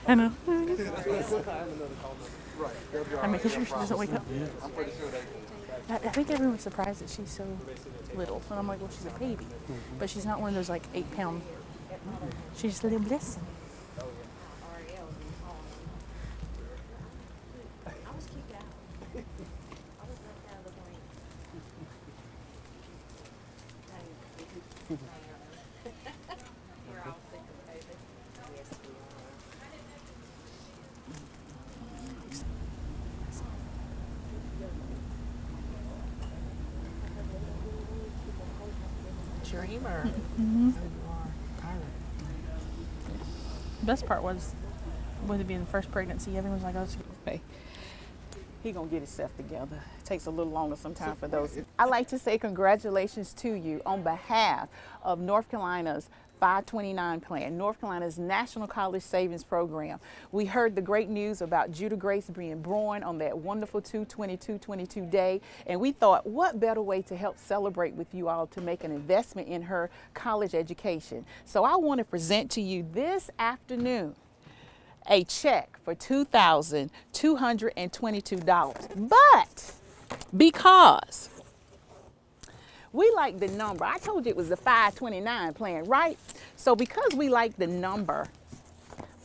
I know. I'm making sure she doesn't wake up. I think everyone's surprised that she's so little. And I'm like, well, she's a baby. But she's not one of those like 8-pound. She's just a little blessing. Dreamer. The best part was, with it being the first pregnancy, everyone was like, oh, Hey, he gonna get himself together. It takes a little longer sometimes for those. I'd like to say congratulations to you on behalf of North Carolina's 529 plan, North Carolina's National College Savings Program. We heard the great news about Judah Grace being born on that wonderful 2/22/22 day, and we thought, what better way to help celebrate with you all to make an investment in her college education. So I want to present to you this afternoon a check for $2,222. But because we like the number, I told you it was the 529 plan, right? So because we like the number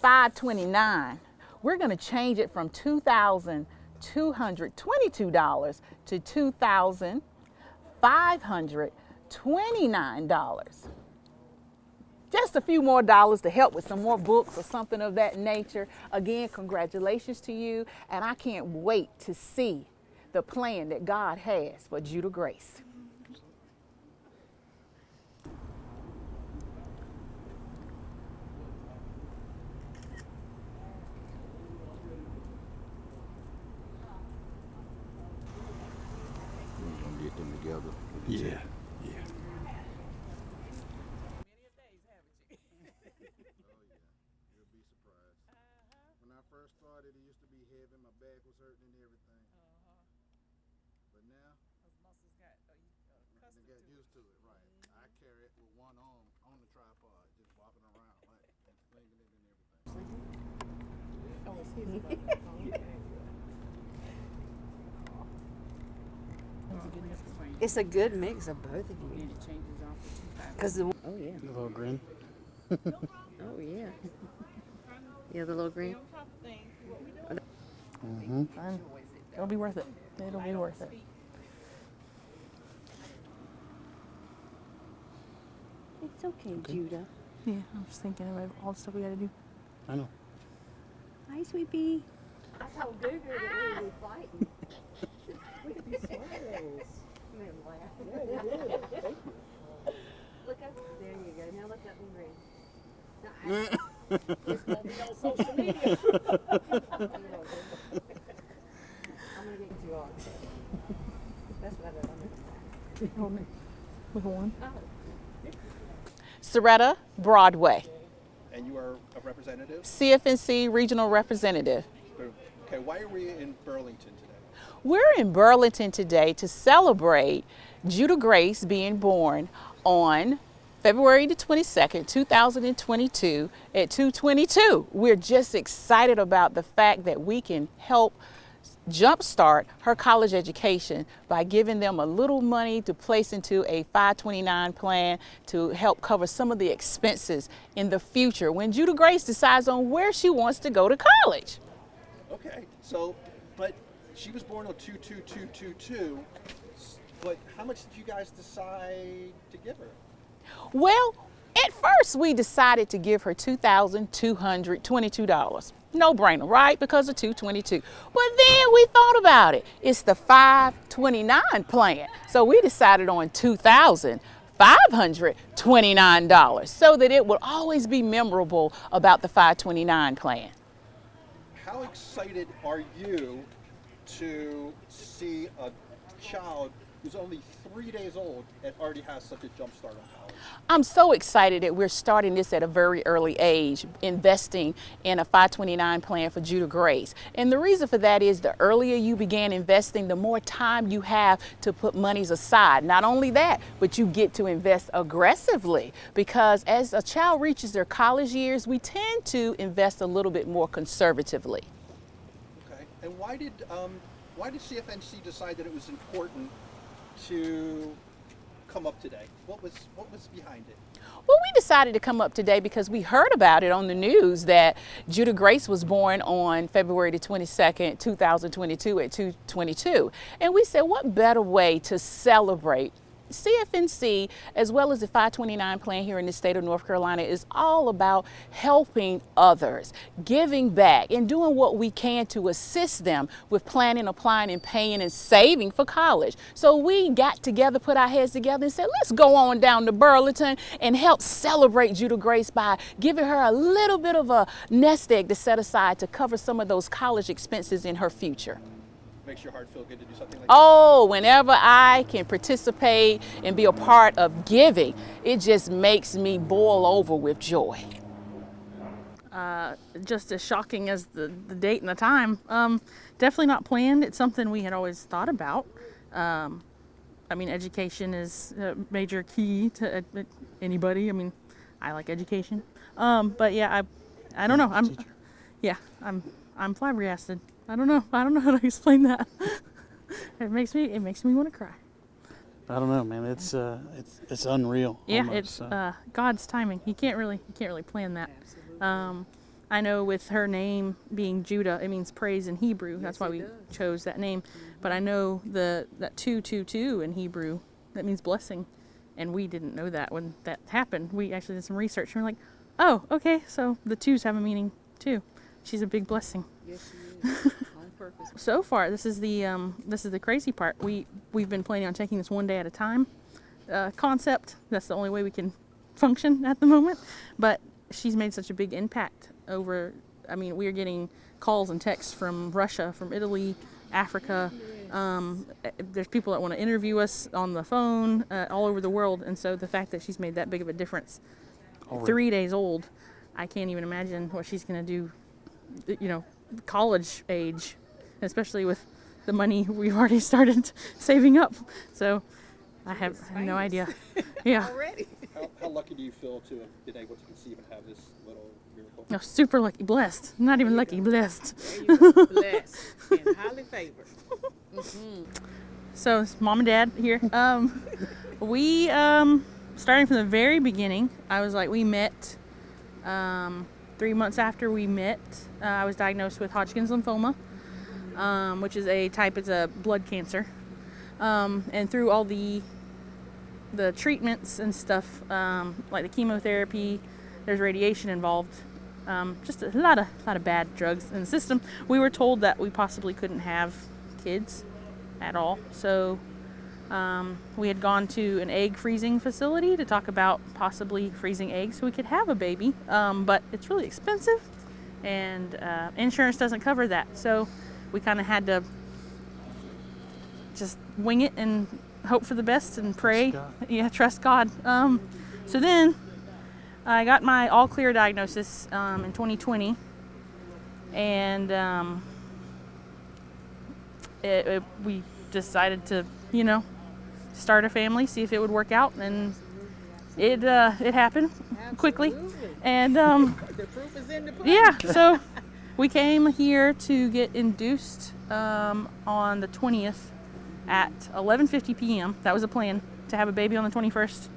529, we're going to change it from $2,222 to $2,529. Just a few more dollars to help with some more books or something of that nature. Again, congratulations to you, and I can't wait to see the plan that God has for Judah Grace. We're gonna get them together. Yeah. You'll be surprised. When I first started, it used to be heavy. My back was hurting and everything. But now, I got used to it, right? I carry it with one arm on the tripod, just walking around like and swinging it and everything. It's a good mix of both of you. Because oh yeah, The little grin. oh yeah, yeah, the little green. fun. It'll be worth it. It'll be worth it. It's okay, Judah. Yeah, I'm just thinking about all the stuff we gotta do. I know. Hi, sweet pea. I told Google that we would be fighting. We could be sweating. Look up. There you go. Now look up and grin. It's gonna be on social media. I'm gonna get you on. That's what I'm doing. With one. Soretta Broadway, And you are a representative? CFNC Regional Representative. Okay, why are we in Burlington today? We're in Burlington today to celebrate Judah Grace being born on February the 22nd, 2022 at 2:22. We're just excited about the fact that we can help jumpstart her college education by giving them a little money to place into a 529 plan to help cover some of the expenses in the future when Judah Grace decides on where she wants to go to college. Okay, so, but she was born on 2/22/22, but how much did you guys decide to give her? Well, at first we decided to give her $2,222. No brainer, right? Because of 222. But then we thought about it. It's the 529 plan. So we decided on $2,529 so that it will always be memorable about the 529 plan. How excited are you to see a child who's only 3 days old and already has such a jump start on college? I'm so excited that we're starting this at a very early age, investing in a 529 plan for Judah Grace. And the reason for that is the earlier you begin investing, the more time you have to put monies aside. Not only that, but you get to invest aggressively, because as a child reaches their college years, we tend to invest a little bit more conservatively. Okay. And why did CFNC decide that it was important to come up today? What was behind it? Well, we decided to come up today because we heard about it on the news that Judah Grace was born on February the 22nd, 2022 at 2:22. And we said, what better way to celebrate? CFNC, as well as the 529 plan here in the state of North Carolina, is all about helping others, giving back, and doing what we can to assist them with planning, applying, and paying and saving for college. So we got together, put our heads together and said, let's go on down to Burlington and help celebrate Judah Grace by giving her a little bit of a nest egg to set aside to cover some of those college expenses in her future. Makes your heart feel good to do something like Oh, whenever I can participate and be a part of giving, it just makes me boil over with joy. Just as shocking as the date and the time. Definitely not planned. It's something we had always thought about. I mean, education is a major key to anybody. I mean, I like education. But yeah, I don't know. I'm flabbergasted. I don't know how to explain that. It makes me want to cry. I don't know, man. It's unreal. Yeah, almost, it's so. God's timing. He can't really plan that. I know with her name being Judah, it means praise in Hebrew. That's why we chose that name. But I know that 222 in Hebrew, that means blessing, and we didn't know that when that happened. We actually did some research and we're like, oh, okay, so the twos have a meaning too. She's a big blessing. Yes, she is. On purpose. So far, this is the crazy part. We've been planning on taking this one day at a time concept. That's the only way we can function at the moment. But she's made such a big impact over. I mean, we are getting calls and texts from Russia, from Italy, Africa. There's people that want to interview us on the phone all over the world. And so the fact that she's made that big of a difference, 3 days old, I can't even imagine what she's going to do. You know, college age, especially with the money we've already started saving up. So I have no idea. Yeah. Already. How lucky do you feel to have been able to conceive and have this little miracle? No, super lucky, blessed. Not even lucky, blessed. There you go. Blessed and highly favored. So it's mom and dad here. We starting from the very beginning, I was like, we met 3 months after we met. I was diagnosed with Hodgkin's lymphoma, which is a type, it's a blood cancer. And through all the treatments and stuff, like the chemotherapy, there's radiation involved. Just a lot of bad drugs in the system. We were told that we possibly couldn't have kids at all. So we had gone to an egg freezing facility to talk about possibly freezing eggs so we could have a baby. But it's really expensive and insurance doesn't cover that. So we kind of had to just wing it and hope for the best and pray. Trust God. So then I got my all clear diagnosis in 2020, and we decided to, start a family, see if it would work out, and it happened quickly. And The proof is in the pudding. yeah, so we came here to get induced on the 20th at 11:50 p.m. That was a plan, to have a baby on the 21st.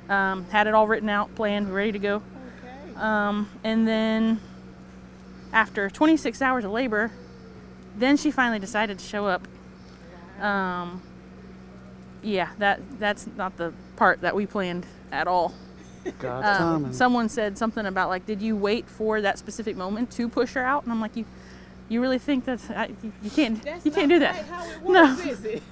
Had it all written out, planned, ready to go. Okay. And then after 26 hours of labor, then she finally decided to show up. That's not the part that we planned at all. God's timing. Someone said something about, like, did you wait for that specific moment to push her out? And I'm like, you really think that's you can't do that? How it No. works, is it?